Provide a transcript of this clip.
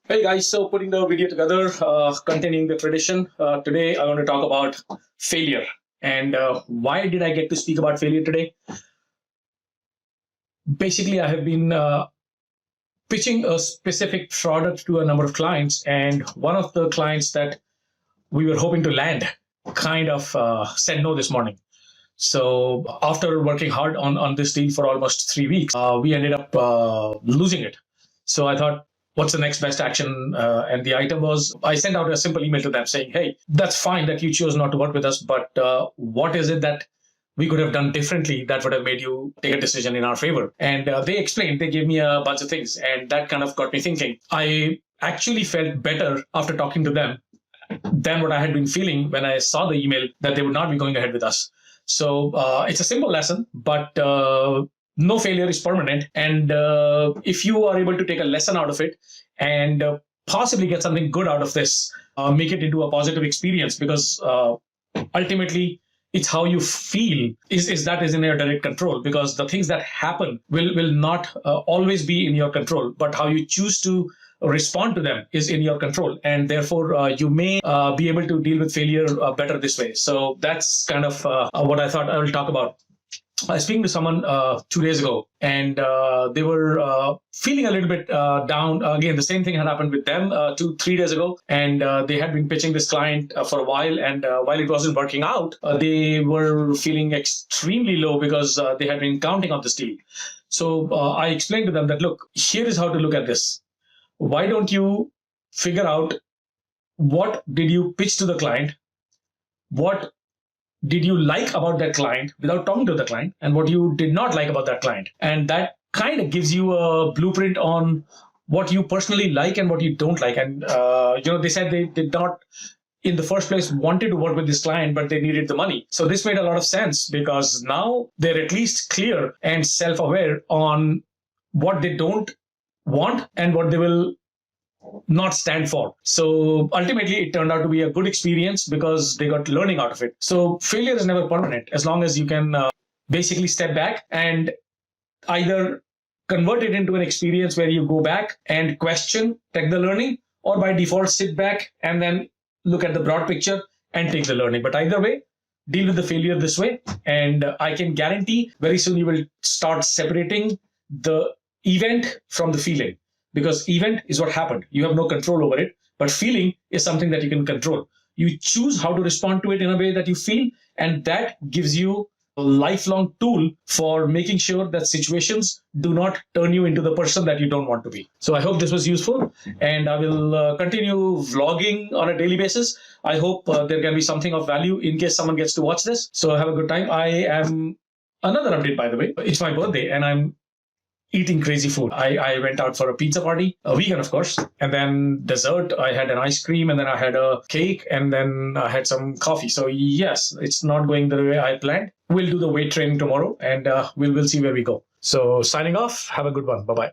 Hey guys, so putting the video together, continuing the tradition. Today I want to talk about failure. And why did I get to speak about failure today? Basically, I have been pitching a specific product to a number of clients, and one of the clients that we were hoping to land kind of said no this morning. So after working hard on this deal for almost 3 weeks, we ended up losing it. So I thought, what's the next best action? And the item was, I sent out a simple email to them saying, hey, that's fine that you chose not to work with us, but what is it that we could have done differently that would have made you take a decision in our favor? And they explained, they gave me a bunch of things, and that kind of got me thinking. I actually felt better after talking to them than what I had been feeling when I saw the email that they would not be going ahead with us. So it's a simple lesson, but no failure is permanent. And if you are able to take a lesson out of it and possibly get something good out of this, make it into a positive experience, because ultimately it's how you feel is that is in your direct control, because the things that happen will not always be in your control, but how you choose to respond to them is in your control, and therefore you may be able to deal with failure better this way. So that's kind of what I thought I will talk about. I was speaking to someone 2 days ago, and they were feeling a little bit down. Again, the same thing had happened with them 3 days ago, and they had been pitching this client for a while, and while it wasn't working out, they were feeling extremely low because they had been counting on this deal. So I explained to them that, look, here is how to look at this. Why don't you figure out what did you pitch to the client? What did you like about that client without talking to the client, and what you did not like about that client? And that kind of gives you a blueprint on what you personally like and what you don't like. And, they said they did not in the first place wanted to work with this client, but they needed the money. So this made a lot of sense, because now they're at least clear and self-aware on what they don't want and what they will not stand for. So ultimately it turned out to be a good experience because they got learning out of it. So failure is never permanent, as long as you can basically step back and either convert it into an experience where you go back and question, take the learning, or by default sit back and then look at the broad picture and take the learning. But either way, deal with the failure this way, and I can guarantee very soon you will start separating the event from the feeling, because event is what happened. You have no control over it, but feeling is something that you can control. You choose how to respond to it in a way that you feel, and that gives you a lifelong tool for making sure that situations do not turn you into the person that you don't want to be. So I hope this was useful, and I will continue vlogging on a daily basis. I hope there can be something of value in case someone gets to watch this. So have a good time. I am another update, by the way. It's my birthday, and I'm eating crazy food. I went out for a pizza party, a vegan, of course, and then dessert. I had an ice cream, and then I had a cake, and then I had some coffee. So yes, it's not going the way I planned. We'll do the weight training tomorrow, and we'll see where we go. So signing off. Have a good one. Bye-bye.